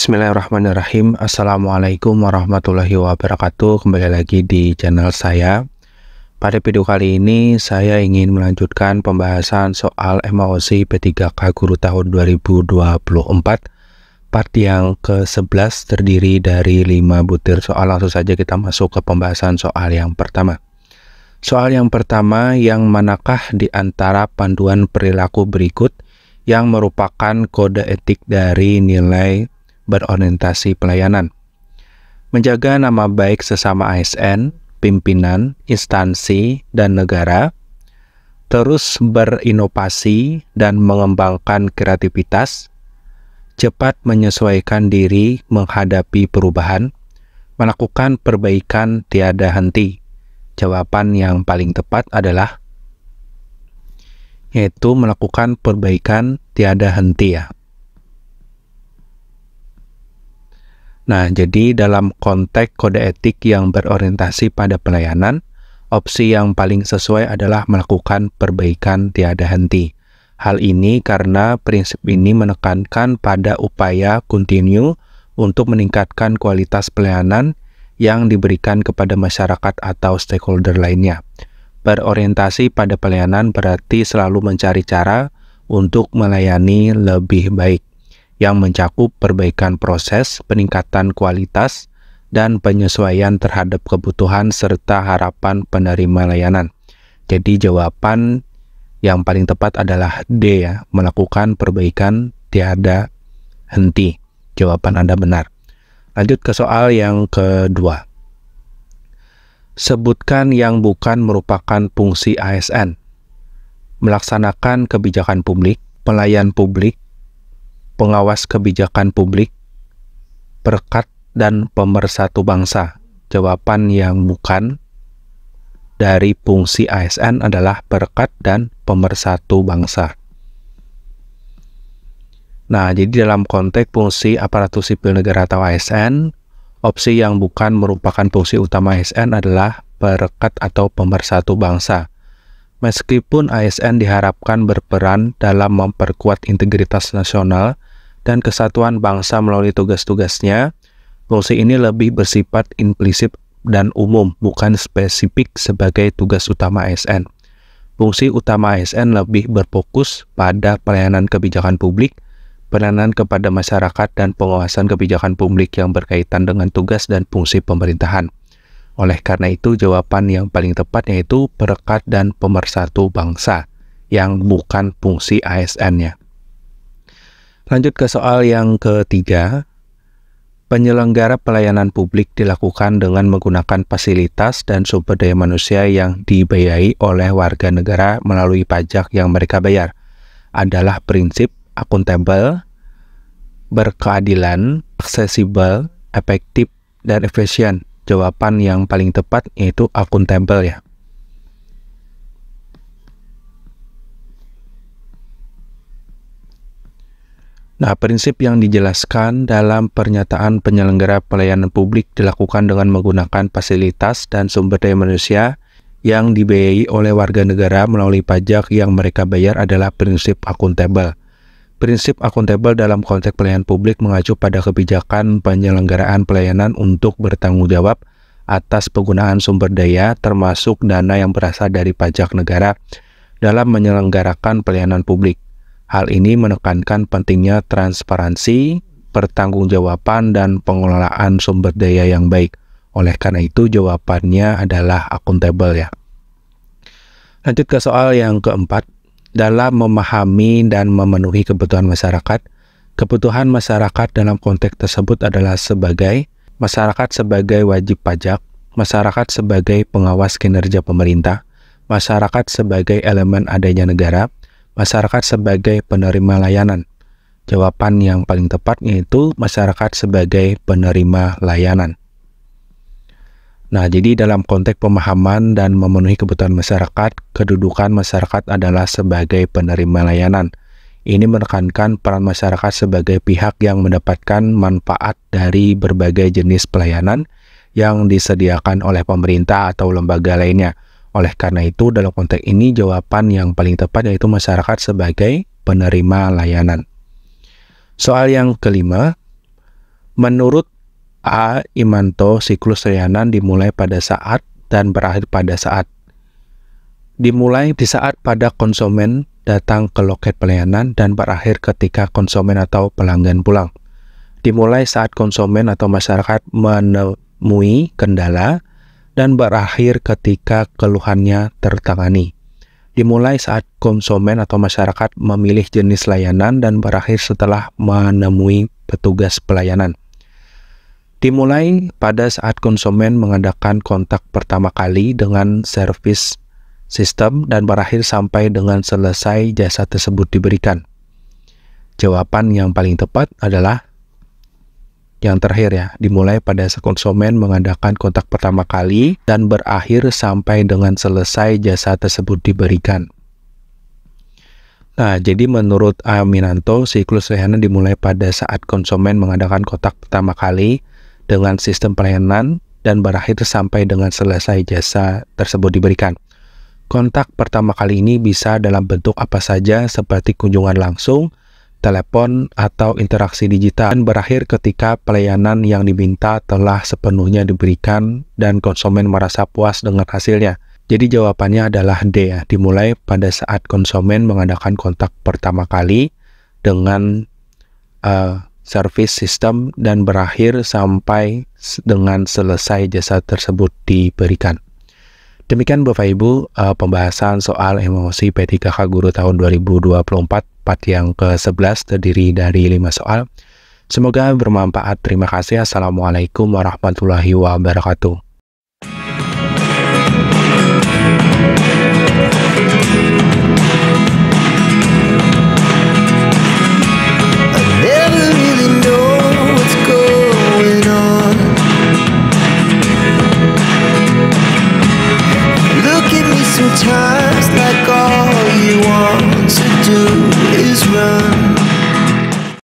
Bismillahirrahmanirrahim. Assalamualaikum warahmatullahi wabarakatuh. Kembali lagi di channel saya. Pada video kali ini saya ingin melanjutkan pembahasan soal MAOC P3K Guru tahun 2024 part yang ke-11 terdiri dari 5 butir soal. Langsung saja kita masuk ke pembahasan soal yang pertama. Soal yang pertama, yang manakah di antara panduan perilaku berikut yang merupakan kode etik dari nilai berorientasi pelayanan? Menjaga nama baik sesama ASN, pimpinan, instansi, dan negara, terus berinovasi dan mengembangkan kreativitas, cepat menyesuaikan diri menghadapi perubahan, melakukan perbaikan tiada henti. Jawaban yang paling tepat adalah yaitu melakukan perbaikan tiada henti ya. Nah, jadi dalam konteks kode etik yang berorientasi pada pelayanan, opsi yang paling sesuai adalah melakukan perbaikan tiada henti. Hal ini karena prinsip ini menekankan pada upaya kontinu untuk meningkatkan kualitas pelayanan yang diberikan kepada masyarakat atau stakeholder lainnya. Berorientasi pada pelayanan berarti selalu mencari cara untuk melayani lebih baik, yang mencakup perbaikan proses, peningkatan kualitas, dan penyesuaian terhadap kebutuhan serta harapan penerima layanan. Jadi jawaban yang paling tepat adalah D ya, melakukan perbaikan tiada henti. Jawaban Anda benar. Lanjut ke soal yang kedua. Sebutkan yang bukan merupakan fungsi ASN. Melaksanakan kebijakan publik, pelayan publik, pengawas kebijakan publik, perekat, dan pemersatu bangsa. Jawaban yang bukan dari fungsi ASN adalah perekat dan pemersatu bangsa. Nah, jadi dalam konteks fungsi aparatur sipil negara atau ASN, opsi yang bukan merupakan fungsi utama ASN adalah perekat atau pemersatu bangsa. Meskipun ASN diharapkan berperan dalam memperkuat integritas nasional dan kesatuan bangsa melalui tugas-tugasnya, fungsi ini lebih bersifat implisit dan umum, bukan spesifik sebagai tugas utama ASN. Fungsi utama ASN lebih berfokus pada pelayanan kebijakan publik, pelayanan kepada masyarakat, dan pengawasan kebijakan publik yang berkaitan dengan tugas dan fungsi pemerintahan. Oleh karena itu, jawaban yang paling tepat yaitu perekat dan pemersatu bangsa, yang bukan fungsi ASN-nya. Lanjut ke soal yang ketiga. Penyelenggara pelayanan publik dilakukan dengan menggunakan fasilitas dan sumber daya manusia yang dibiayai oleh warga negara melalui pajak yang mereka bayar. Adalah prinsip akuntabel, berkeadilan, aksesibel, efektif, dan efisien. Jawaban yang paling tepat yaitu akuntabel ya. Nah, prinsip yang dijelaskan dalam pernyataan penyelenggara pelayanan publik dilakukan dengan menggunakan fasilitas dan sumber daya manusia yang dibiayai oleh warga negara melalui pajak yang mereka bayar adalah prinsip akuntabel. Prinsip akuntabel dalam konteks pelayanan publik mengacu pada kebijakan penyelenggaraan pelayanan untuk bertanggung jawab atas penggunaan sumber daya termasuk dana yang berasal dari pajak negara dalam menyelenggarakan pelayanan publik. Hal ini menekankan pentingnya transparansi, pertanggungjawaban, dan pengelolaan sumber daya yang baik. Oleh karena itu, jawabannya adalah akuntabel ya. Lanjut ke soal yang keempat. Dalam memahami dan memenuhi kebutuhan masyarakat dalam konteks tersebut adalah sebagai masyarakat sebagai wajib pajak, masyarakat sebagai pengawas kinerja pemerintah, masyarakat sebagai elemen adanya negara, masyarakat sebagai penerima layanan. Jawaban yang paling tepat yaitu masyarakat sebagai penerima layanan. Nah, jadi dalam konteks pemahaman dan memenuhi kebutuhan masyarakat, kedudukan masyarakat adalah sebagai penerima layanan. Ini menekankan peran masyarakat sebagai pihak yang mendapatkan manfaat dari berbagai jenis pelayanan yang disediakan oleh pemerintah atau lembaga lainnya. Oleh karena itu, dalam konteks ini jawaban yang paling tepat yaitu masyarakat sebagai penerima layanan. Soal yang kelima, Menurut A. Imanto, siklus layanan dimulai pada saat dan berakhir pada saat. Dimulai di saat pada konsumen datang ke loket pelayanan dan berakhir ketika konsumen atau pelanggan pulang. Dimulai saat konsumen atau masyarakat menemui kendala dan berakhir ketika keluhannya tertangani. Dimulai saat konsumen atau masyarakat memilih jenis layanan dan berakhir setelah menemui petugas pelayanan. Dimulai pada saat konsumen mengadakan kontak pertama kali dengan servis sistem dan berakhir sampai dengan selesai jasa tersebut diberikan. Jawaban yang paling tepat adalah yang terakhir ya, dimulai pada saat konsumen mengadakan kontak pertama kali dan berakhir sampai dengan selesai jasa tersebut diberikan. Nah, jadi menurut Aminanto, siklus layanan dimulai pada saat konsumen mengadakan kontak pertama kali dengan sistem pelayanan dan berakhir sampai dengan selesai jasa tersebut diberikan. Kontak pertama kali ini bisa dalam bentuk apa saja seperti kunjungan langsung, telepon, atau interaksi digital, dan berakhir ketika pelayanan yang diminta telah sepenuhnya diberikan dan konsumen merasa puas dengan hasilnya. Jadi jawabannya adalah D ya, dimulai pada saat konsumen mengadakan kontak pertama kali dengan servis sistem dan berakhir sampai dengan selesai jasa tersebut diberikan. Demikian Bapak Ibu pembahasan soal emosi P3K Guru tahun 2024 part yang ke-11 terdiri dari 5 soal. Semoga bermanfaat. Terima kasih. Assalamualaikum warahmatullahi wabarakatuh. Time